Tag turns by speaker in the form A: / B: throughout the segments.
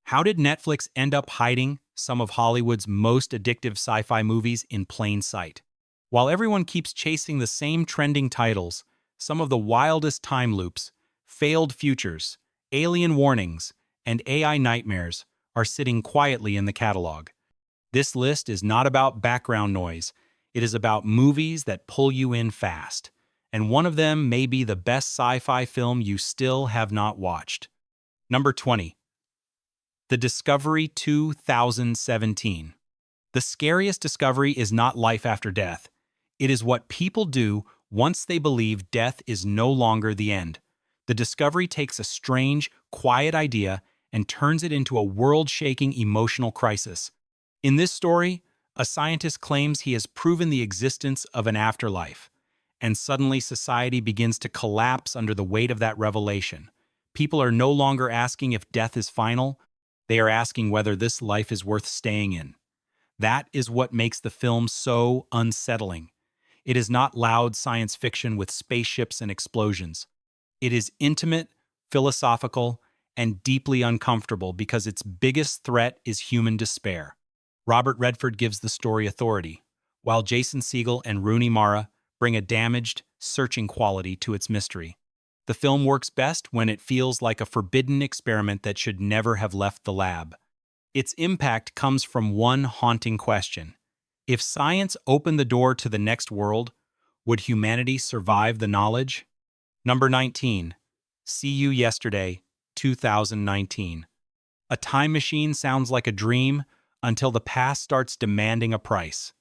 A: How did Netflix end up hiding some of Hollywood's most addictive sci-fi movies in plain sight? While everyone keeps chasing the same trending titles, some of the wildest time loops, failed futures, alien warnings, and AI nightmares are sitting quietly in the catalog. This list is not about background noise. It is about movies that pull you in fast. And one of them may be the best sci-fi film you still have not watched. Number 20. The Discovery 2017. The scariest discovery is not life after death. It is what people do once they believe death is no longer the end. The Discovery takes a strange, quiet idea and turns it into a world-shaking emotional crisis. In this story, a scientist claims he has proven the existence of an afterlife, and suddenly society begins to collapse under the weight of that revelation. People are no longer asking if death is final. They are asking whether this life is worth staying in. That is what makes the film so unsettling. It is not loud science fiction with spaceships and explosions. It is intimate, philosophical, and deeply uncomfortable because its biggest threat is human despair. Robert Redford gives the story authority, while Jason Segel and Rooney Mara bring a damaged, searching quality to its mystery. The film works best when it feels like a forbidden experiment that should never have left the lab. Its impact comes from one haunting question. If science opened the door to the next world, would humanity survive the knowledge? Number 19. See You Yesterday, 2019. A time machine sounds like a dream until the past starts demanding a price.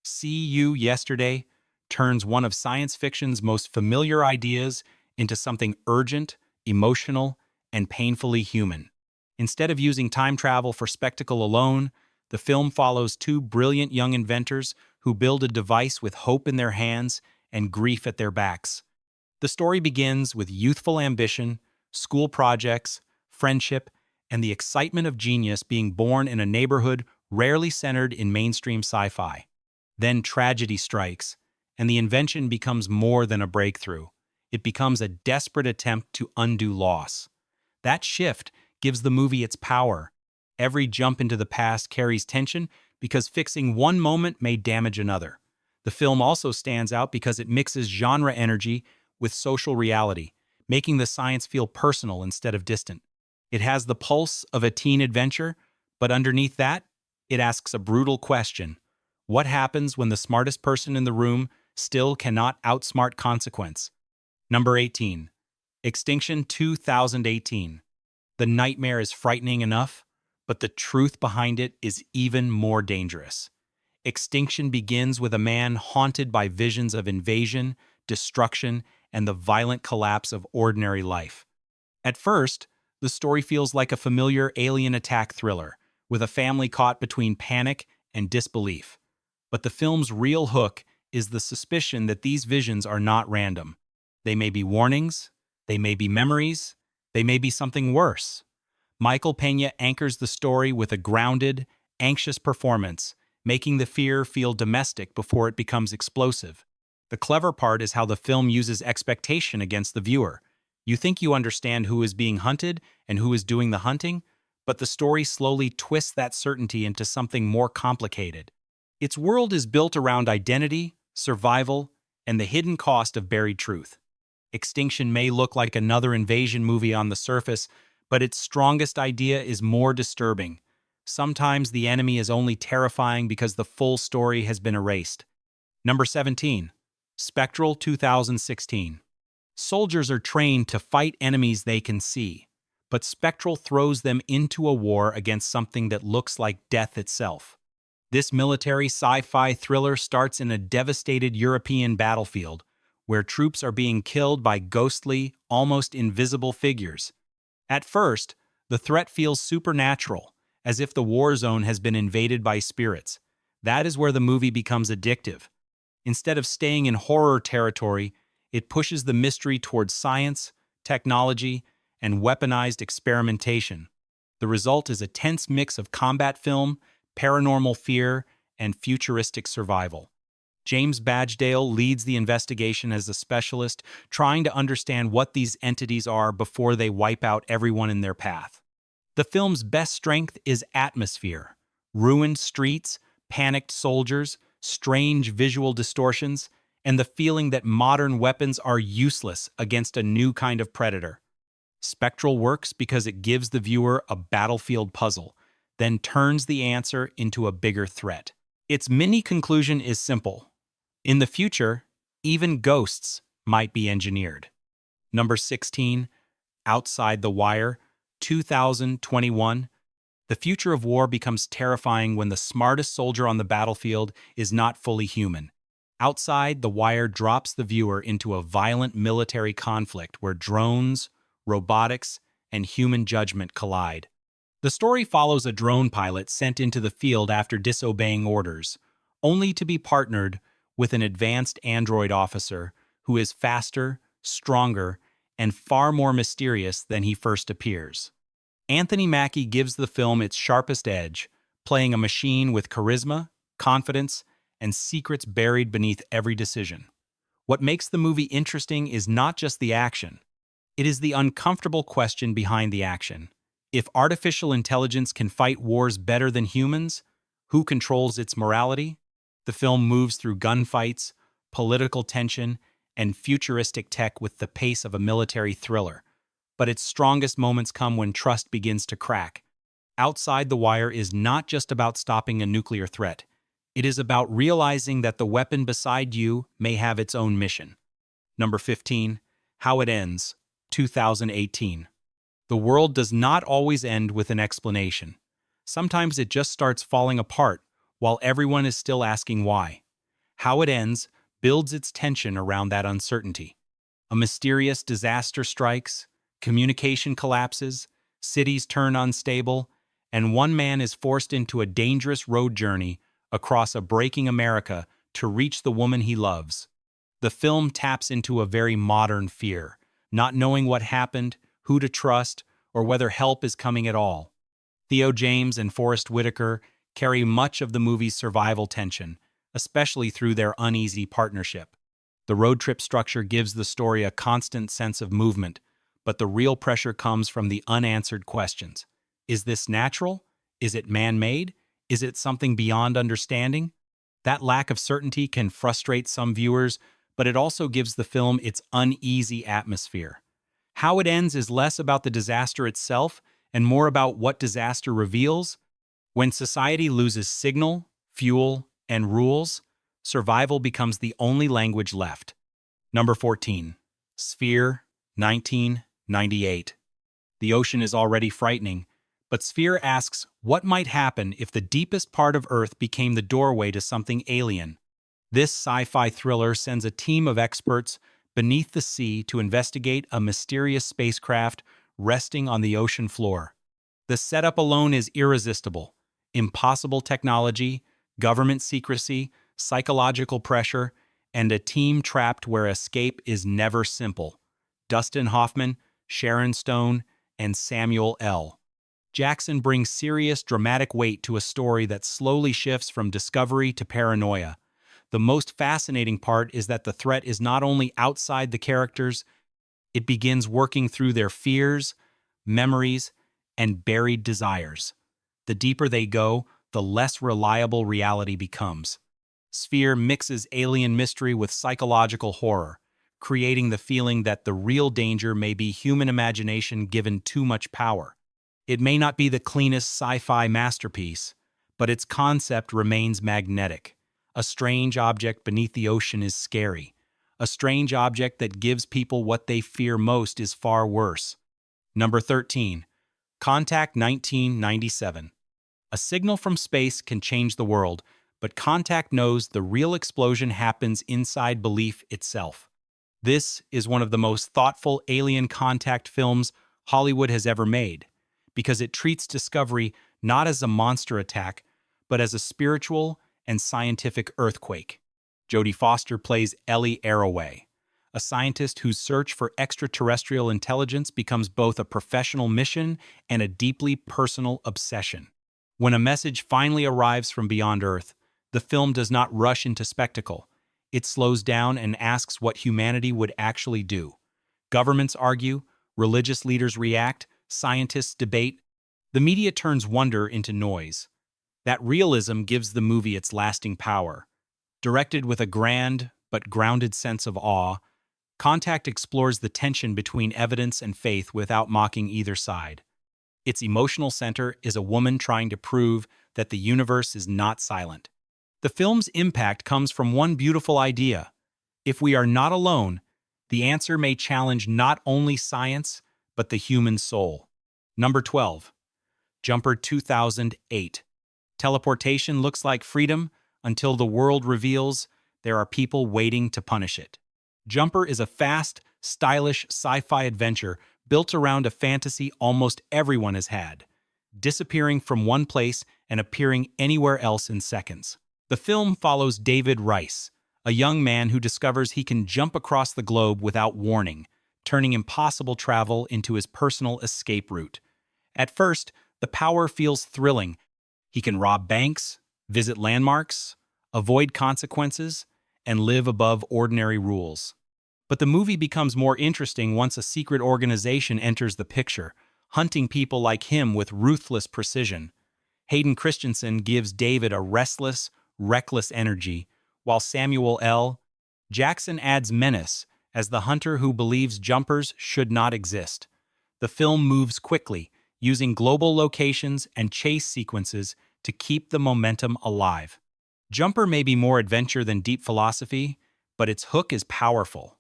A: See You Yesterday turns one of science fiction's most familiar ideas into something urgent, emotional, and painfully human. Instead of using time travel for spectacle alone, the film follows two brilliant young inventors who build a device with hope in their hands and grief at their backs. The story begins with youthful ambition, school projects, friendship, and the excitement of genius being born in a neighborhood rarely centered in mainstream sci-fi. Then tragedy strikes, and the invention becomes more than a breakthrough. It becomes a desperate attempt to undo loss. That shift gives the movie its power. Every jump into the past carries tension because fixing one moment may damage another. The film also stands out because it mixes genre energy with social reality, making the science feel personal instead of distant. It has the pulse of a teen adventure, but underneath that, it asks a brutal question. What happens when the smartest person in the room still cannot outsmart consequence? Number 18. Extinction 2018. The nightmare is frightening enough, but the truth behind it is even more dangerous. Extinction begins with a man haunted by visions of invasion, destruction, and the violent collapse of ordinary life. At first, the story feels like a familiar alien attack thriller, with a family caught between panic and disbelief. But the film's real hook is the suspicion that these visions are not random. They may be warnings, they may be memories, they may be something worse. Michael Peña anchors the story with a grounded, anxious performance, making the fear feel domestic before it becomes explosive. The clever part is how the film uses expectation against the viewer. You think you understand who is being hunted and who is doing the hunting, but the story slowly twists that certainty into something more complicated. Its world is built around identity, survival, and the hidden cost of buried truth. Extinction may look like another invasion movie on the surface, but its strongest idea is more disturbing. Sometimes the enemy is only terrifying because the full story has been erased. Number 17. Spectral 2016. Soldiers are trained to fight enemies they can see, but Spectral throws them into a war against something that looks like death itself. This military sci-fi thriller starts in a devastated European battlefield, where troops are being killed by ghostly, almost invisible figures. At first, the threat feels supernatural, as if the war zone has been invaded by spirits. That is where the movie becomes addictive. Instead of staying in horror territory, it pushes the mystery towards science, technology, and weaponized experimentation. The result is a tense mix of combat film, paranormal fear, and futuristic survival. James Badgedale leads the investigation as a specialist, trying to understand what these entities are before they wipe out everyone in their path. The film's best strength is atmosphere. Ruined streets, panicked soldiers, strange visual distortions, and the feeling that modern weapons are useless against a new kind of predator. Spectral works because it gives the viewer a battlefield puzzle, then turns the answer into a bigger threat. Its mini-conclusion is simple. In the future, even ghosts might be engineered. Number 16, Outside the Wire, 2021. The future of war becomes terrifying when the smartest soldier on the battlefield is not fully human. Outside the Wire drops the viewer into a violent military conflict where drones, robotics, and human judgment collide. The story follows a drone pilot sent into the field after disobeying orders, only to be partnered with an advanced android officer who is faster, stronger, and far more mysterious than he first appears. Anthony Mackie gives the film its sharpest edge, playing a machine with charisma, confidence, and secrets buried beneath every decision. What makes the movie interesting is not just the action. It is the uncomfortable question behind the action. If artificial intelligence can fight wars better than humans, who controls its morality? The film moves through gunfights, political tension, and futuristic tech with the pace of a military thriller. But its strongest moments come when trust begins to crack. Outside the Wire is not just about stopping a nuclear threat. It is about realizing that the weapon beside you may have its own mission. Number 15, How It Ends, 2018. The world does not always end with an explanation. Sometimes it just starts falling apart while everyone is still asking why. How It Ends builds its tension around that uncertainty. A mysterious disaster strikes, communication collapses, cities turn unstable, and one man is forced into a dangerous road journey across a breaking America to reach the woman he loves. The film taps into a very modern fear, not knowing what happened, who to trust, or whether help is coming at all. Theo James and Forrest Whitaker carry much of the movie's survival tension, especially through their uneasy partnership. The road trip structure gives the story a constant sense of movement, but the real pressure comes from the unanswered questions. Is this natural? Is it man-made? Is it something beyond understanding? That lack of certainty can frustrate some viewers, but it also gives the film its uneasy atmosphere. How It Ends is less about the disaster itself and more about what disaster reveals. When society loses signal, fuel, and rules, survival becomes the only language left. Number 14, Sphere, 1998. The ocean is already frightening, but Sphere asks what might happen if the deepest part of Earth became the doorway to something alien. This sci-fi thriller sends a team of experts beneath the sea to investigate a mysterious spacecraft resting on the ocean floor. The setup alone is irresistible. Impossible technology, government secrecy, psychological pressure, and a team trapped where escape is never simple. Dustin Hoffman, Sharon Stone, and Samuel L. Jackson brings serious, dramatic weight to a story that slowly shifts from discovery to paranoia. The most fascinating part is that the threat is not only outside the characters, it begins working through their fears, memories, and buried desires. The deeper they go, the less reliable reality becomes. Sphere mixes alien mystery with psychological horror, creating the feeling that the real danger may be human imagination given too much power. It may not be the cleanest sci-fi masterpiece, but its concept remains magnetic. A strange object beneath the ocean is scary. A strange object that gives people what they fear most is far worse. Number 13, Contact 1997. A signal from space can change the world, but Contact knows the real explosion happens inside belief itself. This is one of the most thoughtful alien contact films Hollywood has ever made, because it treats discovery not as a monster attack, but as a spiritual and scientific earthquake. Jodie Foster plays Ellie Arroway, a scientist whose search for extraterrestrial intelligence becomes both a professional mission and a deeply personal obsession. When a message finally arrives from beyond Earth, the film does not rush into spectacle. It slows down and asks what humanity would actually do. Governments argue, religious leaders react, scientists debate, The media turns wonder into noise. That realism gives the movie its lasting power. Directed with a grand but grounded sense of awe, Contact explores the tension between evidence and faith without mocking either side. Its emotional center is a woman trying to prove that the universe is not silent. The film's impact comes from one beautiful idea. If we are not alone, the answer may challenge not only science, but the human soul. Number 12. Jumper 2008. Teleportation looks like freedom until the world reveals there are people waiting to punish it. Jumper is a fast, stylish sci-fi adventure built around a fantasy almost everyone has had, disappearing from one place and appearing anywhere else in seconds. The film follows David Rice, a young man who discovers he can jump across the globe without warning, turning impossible travel into his personal escape route. At first, the power feels thrilling. He can rob banks, visit landmarks, avoid consequences, and live above ordinary rules. But the movie becomes more interesting once a secret organization enters the picture, hunting people like him with ruthless precision. Hayden Christensen gives David a restless, reckless energy, while Samuel L. Jackson adds menace as the hunter who believes jumpers should not exist. The film moves quickly, using global locations and chase sequences to keep the momentum alive. Jumper may be more adventure than deep philosophy, but its hook is powerful.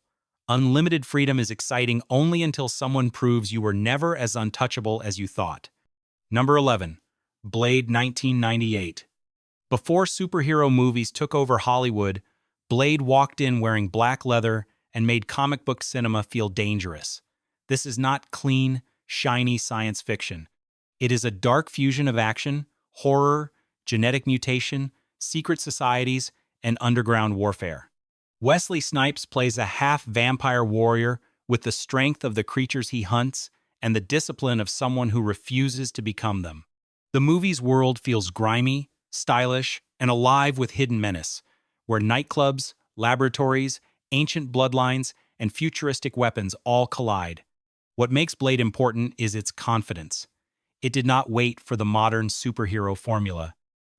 A: Unlimited freedom is exciting only until someone proves you were never as untouchable as you thought. Number 11. Blade 1998. Before superhero movies took over Hollywood, Blade walked in wearing black leather and made comic book cinema feel dangerous. This is not clean, shiny science fiction. It is a dark fusion of action, horror, genetic mutation, secret societies, and underground warfare. Wesley Snipes plays a half-vampire warrior with the strength of the creatures he hunts and the discipline of someone who refuses to become them. The movie's world feels grimy, stylish, and alive with hidden menace, where nightclubs, laboratories, ancient bloodlines, and futuristic weapons all collide. What makes Blade important is its confidence. It did not wait for the modern superhero formula.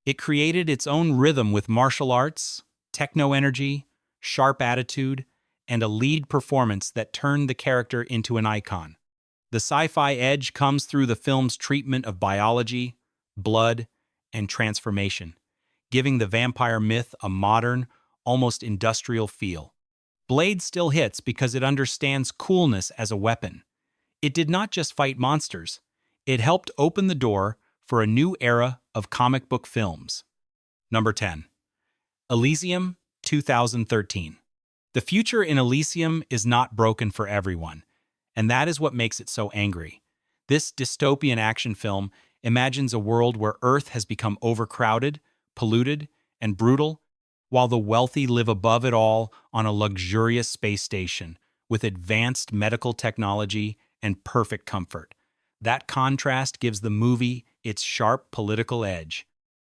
A: It created its own rhythm with martial arts, techno-energy, sharp attitude, and a lead performance that turned the character into an icon. The sci-fi edge comes through the film's treatment of biology, blood, and transformation, giving the vampire myth a modern, almost industrial feel. Blade still hits because it understands coolness as a weapon. It did not just fight monsters. It helped open the door for a new era of comic book films. Number 10. Elysium 2013. The future in Elysium is not broken for everyone, and that is what makes it so angry. This dystopian action film imagines a world where Earth has become overcrowded, polluted, and brutal, while the wealthy live above it all on a luxurious space station with advanced medical technology and perfect comfort. That contrast gives the movie its sharp political edge.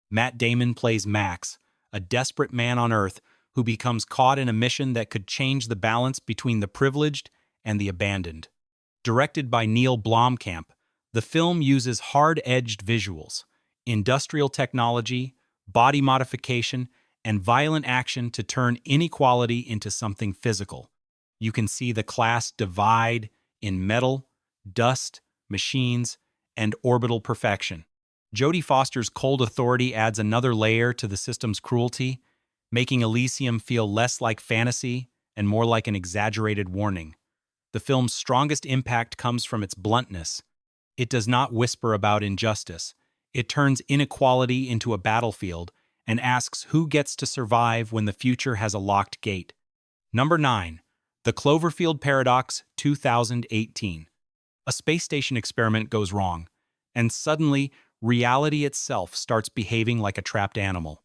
A: Matt Damon plays Max, a desperate man on Earth who becomes caught in a mission that could change the balance between the privileged and the abandoned. Directed by Neil Blomkamp, the film uses hard-edged visuals, industrial technology, body modification, and violent action to turn inequality into something physical. You can see the class divide in metal, dust, machines, and orbital perfection. Jodie Foster's cold authority adds another layer to the system's cruelty, making Elysium feel less like fantasy and more like an exaggerated warning. The film's strongest impact comes from its bluntness. It does not whisper about injustice. It turns inequality into a battlefield and asks who gets to survive when the future has a locked gate. Number 9. The Cloverfield Paradox 2018. A space station experiment goes wrong, and suddenly, reality itself starts behaving like a trapped animal.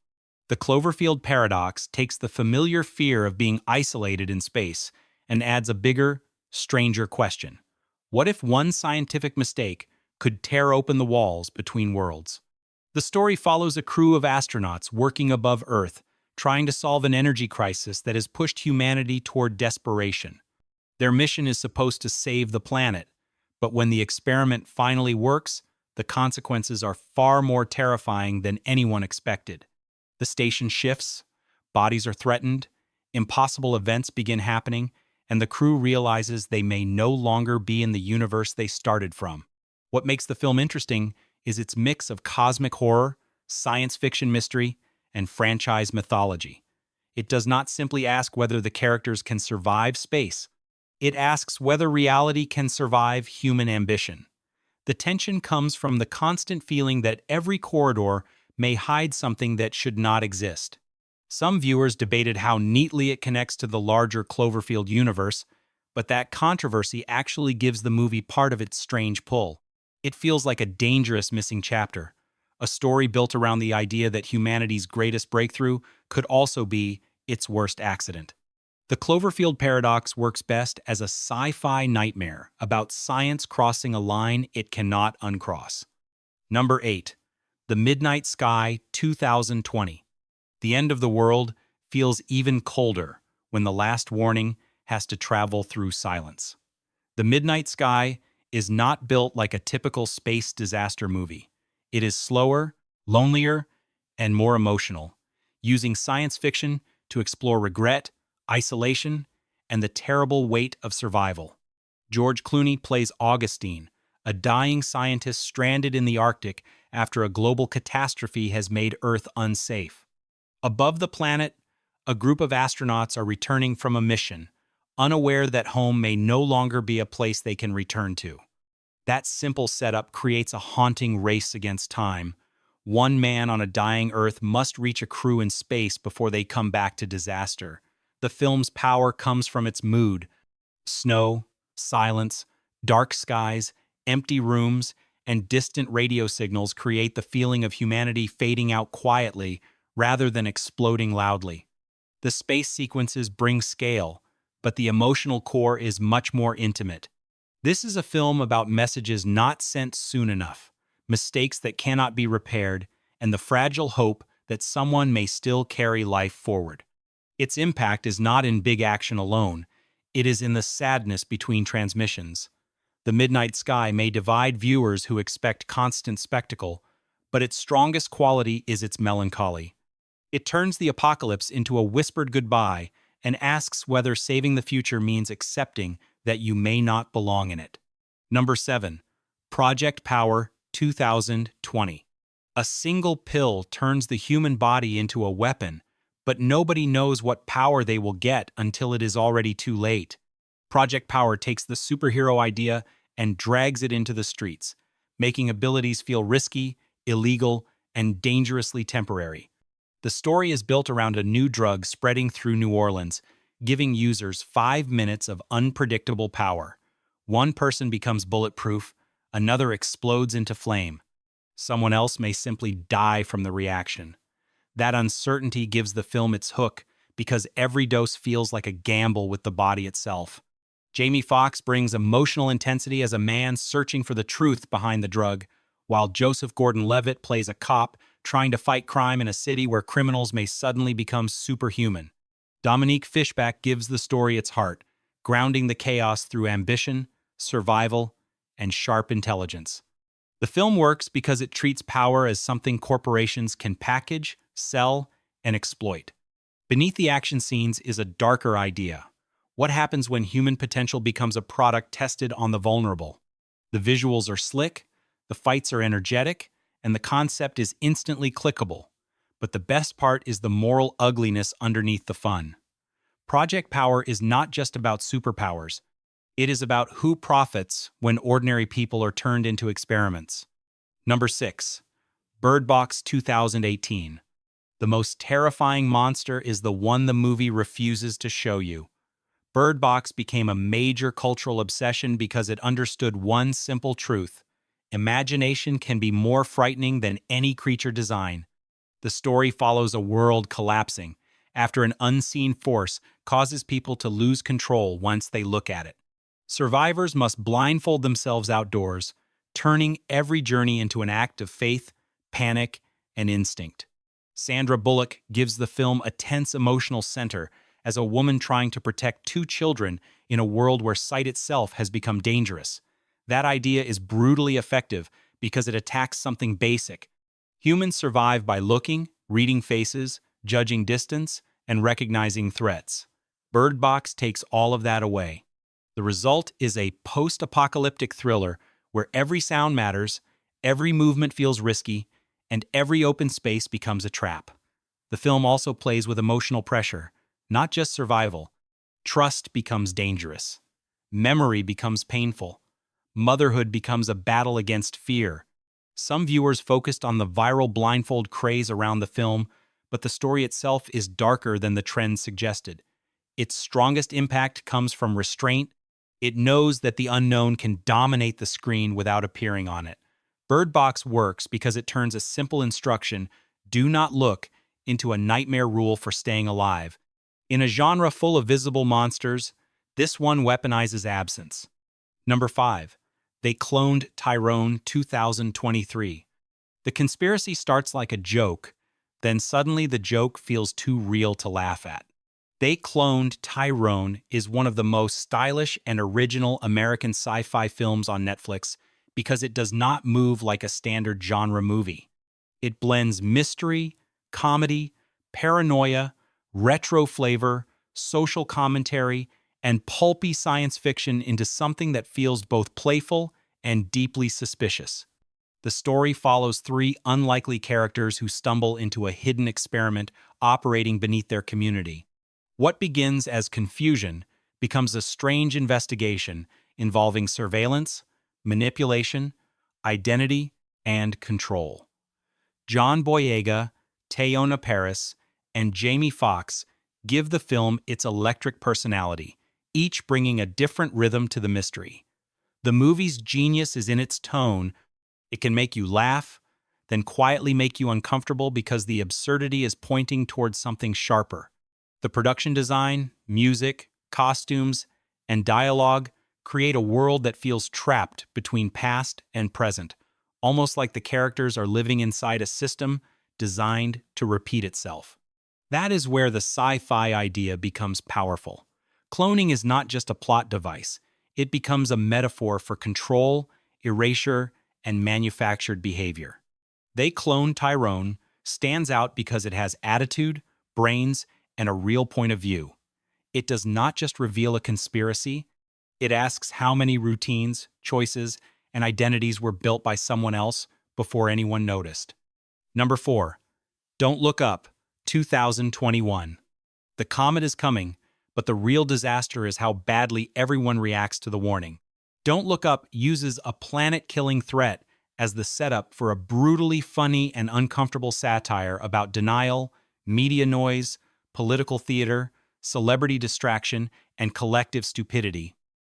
A: The Cloverfield Paradox takes the familiar fear of being isolated in space and adds a bigger, stranger question. What if one scientific mistake could tear open the walls between worlds? The story follows a crew of astronauts working above Earth, trying to solve an energy crisis that has pushed humanity toward desperation. Their mission is supposed to save the planet, but when the experiment finally works, the consequences are far more terrifying than anyone expected. The station shifts, bodies are threatened, impossible events begin happening, and the crew realizes they may no longer be in the universe they started from. What makes the film interesting is its mix of cosmic horror, science fiction mystery, and franchise mythology. It does not simply ask whether the characters can survive space. It asks whether reality can survive human ambition. The tension comes from the constant feeling that every corridor may hide something that should not exist. Some viewers debated how neatly it connects to the larger Cloverfield universe, but that controversy actually gives the movie part of its strange pull. It feels like a dangerous missing chapter, a story built around the idea that humanity's greatest breakthrough could also be its worst accident. The Cloverfield paradox works best as a sci-fi nightmare about science crossing a line it cannot uncross. Number 8. The Midnight Sky 2020. The end of the world feels even colder when the last warning has to travel through silence. The Midnight Sky is not built like a typical space disaster movie. It is slower, lonelier, and more emotional, using science fiction to explore regret, isolation, and the terrible weight of survival. George Clooney plays Augustine, a dying scientist stranded in the Arctic after a global catastrophe has made Earth unsafe. Above the planet, a group of astronauts are returning from a mission, unaware that home may no longer be a place they can return to. That simple setup creates a haunting race against time. One man on a dying Earth must reach a crew in space before they come back to disaster. The film's power comes from its mood. Snow, silence, dark skies, empty rooms, and distant radio signals create the feeling of humanity fading out quietly rather than exploding loudly. The space sequences bring scale, but the emotional core is much more intimate. This is a film about messages not sent soon enough, mistakes that cannot be repaired, and the fragile hope that someone may still carry life forward. Its impact is not in big action alone, it is in the sadness between transmissions. The Midnight Sky may divide viewers who expect constant spectacle, but its strongest quality is its melancholy. It turns the apocalypse into a whispered goodbye and asks whether saving the future means accepting that you may not belong in it. Number 7. Project Power 2020. A single pill turns the human body into a weapon, but nobody knows what power they will get until it is already too late. Project Power takes the superhero idea and drags it into the streets, making abilities feel risky, illegal, and dangerously temporary. The story is built around a new drug spreading through New Orleans, giving users 5 minutes of unpredictable power. One person becomes bulletproof, another explodes into flame. Someone else may simply die from the reaction. That uncertainty gives the film its hook because every dose feels like a gamble with the body itself. Jamie Foxx brings emotional intensity as a man searching for the truth behind the drug, while Joseph Gordon-Levitt plays a cop trying to fight crime in a city where criminals may suddenly become superhuman. Dominique Fishback gives the story its heart, grounding the chaos through ambition, survival, and sharp intelligence. The film works because it treats power as something corporations can package, sell, and exploit. Beneath the action scenes is a darker idea. What happens when human potential becomes a product tested on the vulnerable? The visuals are slick, the fights are energetic, and the concept is instantly clickable. But the best part is the moral ugliness underneath the fun. Project Power is not just about superpowers. It is about who profits when ordinary people are turned into experiments. Number 6. Bird Box 2018. The most terrifying monster is the one the movie refuses to show you. Bird Box became a major cultural obsession because it understood one simple truth: imagination can be more frightening than any creature design. The story follows a world collapsing after an unseen force causes people to lose control once they look at it. Survivors must blindfold themselves outdoors, turning every journey into an act of faith, panic, and instinct. Sandra Bullock gives the film a tense emotional center as a woman trying to protect 2 children in a world where sight itself has become dangerous. That idea is brutally effective because it attacks something basic. Humans survive by looking, reading faces, judging distance, and recognizing threats. Bird Box takes all of that away. The result is a post-apocalyptic thriller where every sound matters, every movement feels risky, and every open space becomes a trap. The film also plays with emotional pressure, not just survival. Trust becomes dangerous. Memory becomes painful. Motherhood becomes a battle against fear. Some viewers focused on the viral blindfold craze around the film, but the story itself is darker than the trend suggested. Its strongest impact comes from restraint. It knows that the unknown can dominate the screen without appearing on it. Bird Box works because it turns a simple instruction, "Do not look," into a nightmare rule for staying alive. In a genre full of visible monsters, this one weaponizes absence. Number 5. They cloned Tyrone 2023. The conspiracy starts like a joke, then suddenly the joke feels too real to laugh at. They Cloned Tyrone is one of the most stylish and original American sci-fi films on Netflix because it does not move like a standard genre movie. It blends mystery, comedy, paranoia, retro flavor, social commentary, and pulpy science fiction into something that feels both playful and deeply suspicious. The story follows three unlikely characters who stumble into a hidden experiment operating beneath their community. What begins as confusion becomes a strange investigation involving surveillance, manipulation, identity, and control. John Boyega, Teyonah Parris, and Jamie Foxx give the film its electric personality, each bringing a different rhythm to the mystery. The movie's genius is in its tone. It can make you laugh, then quietly make you uncomfortable because the absurdity is pointing towards something sharper. The production design, music, costumes, and dialogue create a world that feels trapped between past and present, almost like the characters are living inside a system designed to repeat itself. That is where the sci-fi idea becomes powerful. Cloning is not just a plot device. It becomes a metaphor for control, erasure, and manufactured behavior. They Cloned Tyrone stands out because it has attitude, brains, and a real point of view. It does not just reveal a conspiracy, it asks how many routines, choices, and identities were built by someone else before anyone noticed. Number 4. Don't Look Up, 2021. The comet is coming, but the real disaster is how badly everyone reacts to the warning. Don't Look Up uses a planet-killing threat as the setup for a brutally funny and uncomfortable satire about denial, media noise, political theater, celebrity distraction, and collective stupidity.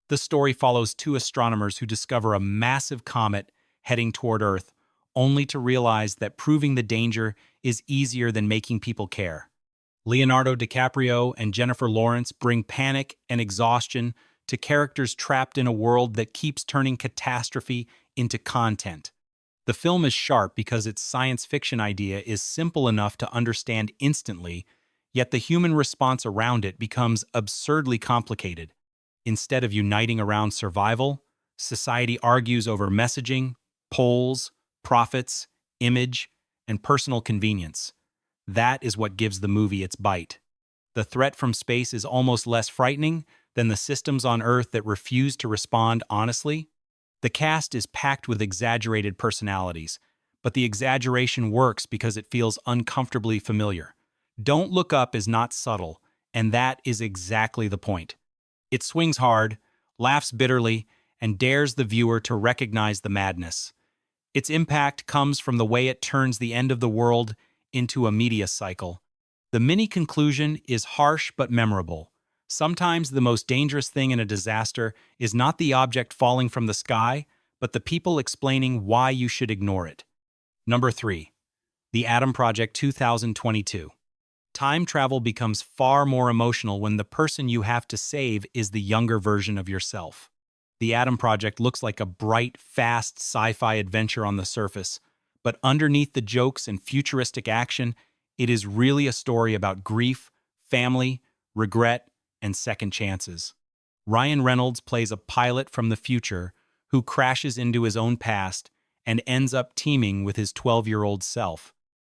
A: The story follows two astronomers who discover a massive comet heading toward Earth, only to realize that proving the danger is easier than making people care. Leonardo DiCaprio and Jennifer Lawrence bring panic and exhaustion to characters trapped in a world that keeps turning catastrophe into content. The film is sharp because its science fiction idea is simple enough to understand instantly, yet the human response around it becomes absurdly complicated. Instead of uniting around survival, society argues over messaging, polls, profits, image, and personal convenience. That is what gives the movie its bite. The threat from space is almost less frightening than the systems on Earth that refuse to respond honestly. The cast is packed with exaggerated personalities, but the exaggeration works because it feels uncomfortably familiar. Don't Look Up is not subtle, and that is exactly the point. It swings hard, laughs bitterly, and dares the viewer to recognize the madness. Its impact comes from the way it turns the end of the world into a media cycle. The mini-conclusion is harsh but memorable. Sometimes the most dangerous thing in a disaster is not the object falling from the sky, but the people explaining why you should ignore it. Number 3. The Atom Project 2022. Time travel becomes far more emotional when the person you have to save is the younger version of yourself. The Atom Project looks like a bright, fast sci-fi adventure on the surface, but underneath the jokes and futuristic action, it is really a story about grief, family, regret, and second chances. Ryan Reynolds plays a pilot from the future who crashes into his own past and ends up teaming with his 12-year-old self.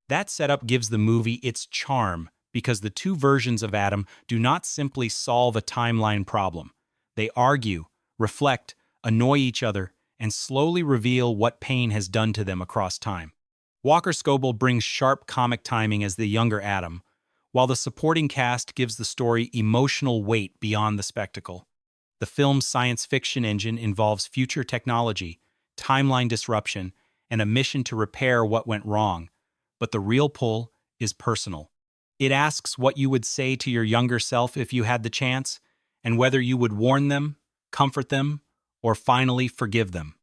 A: That setup gives the movie its charm because the two versions of Adam do not simply solve a timeline problem. They argue, reflect, annoy each other, and slowly reveal what pain has done to them across time. Walker Scobell brings sharp comic timing as the younger Adam, while the supporting cast gives the story emotional weight beyond the spectacle. The film's science fiction engine involves future technology, timeline disruption, and a mission to repair what went wrong, but the real pull is personal. It asks what you would say to your younger self if you had the chance, and whether you would warn them, comfort them, or finally forgive them.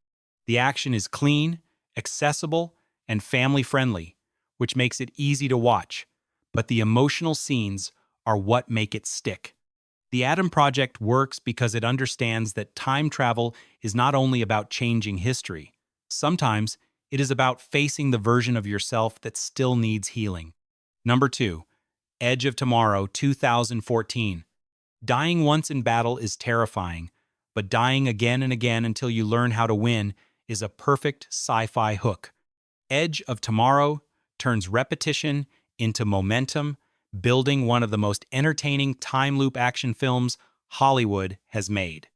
A: The action is clean, accessible, and family-friendly, which makes it easy to watch, but the emotional scenes are what make it stick. The Adam Project works because it understands that time travel is not only about changing history. Sometimes it is about facing the version of yourself that still needs healing. Number 2. Edge of Tomorrow, 2014. Dying once in battle is terrifying, but dying again and again until you learn how to win is a perfect sci-fi hook. Edge of Tomorrow turns repetition into momentum, building one of the most entertaining time loop action films Hollywood has made.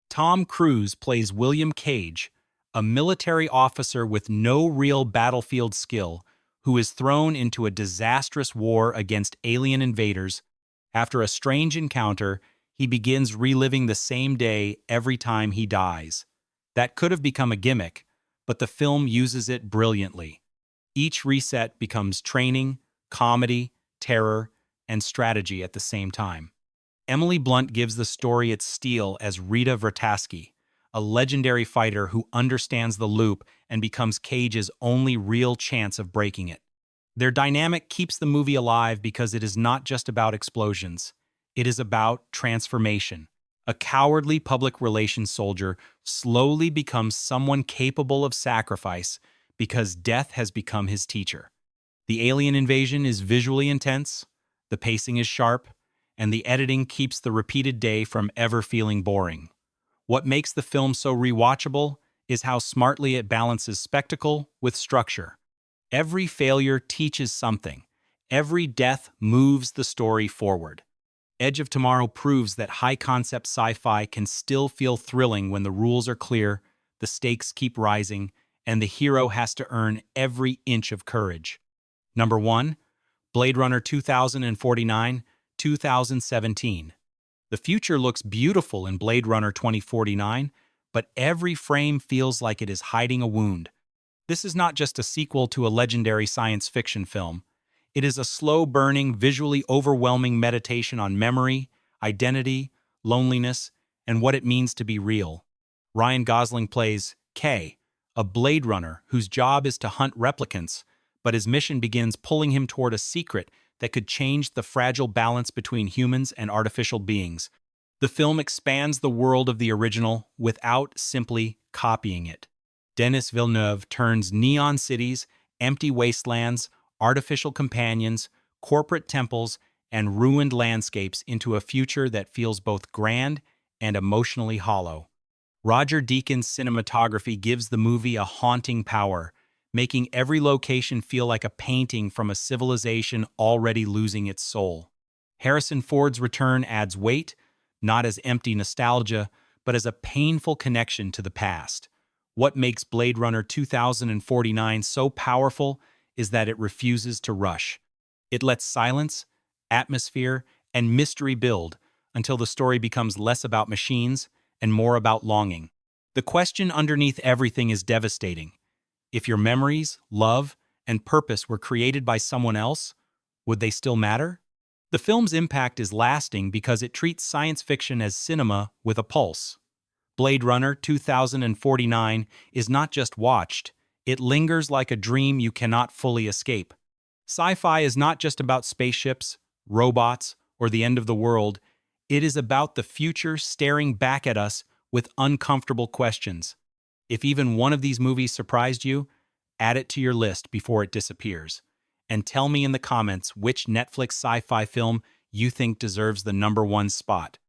A: Tom Cruise plays William Cage, a military officer with no real battlefield skill who is thrown into a disastrous war against alien invaders. After a strange encounter, he begins reliving the same day every time he dies. That could have become a gimmick, but the film uses it brilliantly. Each reset becomes training, comedy, terror, and strategy at the same time. Emily Blunt gives the story its steel as Rita Vrataski, a legendary fighter who understands the loop and becomes Cage's only real chance of breaking it. Their dynamic keeps the movie alive because it is not just about explosions. It is about transformation. A cowardly public relations soldier slowly becomes someone capable of sacrifice because death has become his teacher. The alien invasion is visually intense, the pacing is sharp, and the editing keeps the repeated day from ever feeling boring. What makes the film so rewatchable is how smartly it balances spectacle with structure. Every failure teaches something. Every death moves the story forward. Edge of Tomorrow proves that high-concept sci-fi can still feel thrilling when the rules are clear, the stakes keep rising, and the hero has to earn every inch of courage. Number 1. Blade Runner 2049, 2017. The future looks beautiful in Blade Runner 2049, but every frame feels like it is hiding a wound. This is not just a sequel to a legendary science fiction film. It is a slow-burning, visually overwhelming meditation on memory, identity, loneliness, and what it means to be real. Ryan Gosling plays K, a Blade Runner whose job is to hunt replicants, but his mission begins pulling him toward a secret that could change the fragile balance between humans and artificial beings. The film expands the world of the original without simply copying it. Denis Villeneuve turns neon cities, empty wastelands, artificial companions, corporate temples, and ruined landscapes into a future that feels both grand and emotionally hollow. Roger Deakins' cinematography gives the movie a haunting power, making every location feel like a painting from a civilization already losing its soul. Harrison Ford's return adds weight, not as empty nostalgia, but as a painful connection to the past. What makes Blade Runner 2049 so powerful is that it refuses to rush. It lets silence, atmosphere, and mystery build until the story becomes less about machines and more about longing. The question underneath everything is devastating. If your memories, love, and purpose were created by someone else, would they still matter? The film's impact is lasting because it treats science fiction as cinema with a pulse. Blade Runner 2049 is not just watched, it lingers like a dream you cannot fully escape. Sci-fi is not just about spaceships, robots, or the end of the world. It is about the future staring back at us with uncomfortable questions. If even one of these movies surprised you, add it to your list before it disappears. And tell me in the comments which Netflix sci-fi film you think deserves the #1 spot.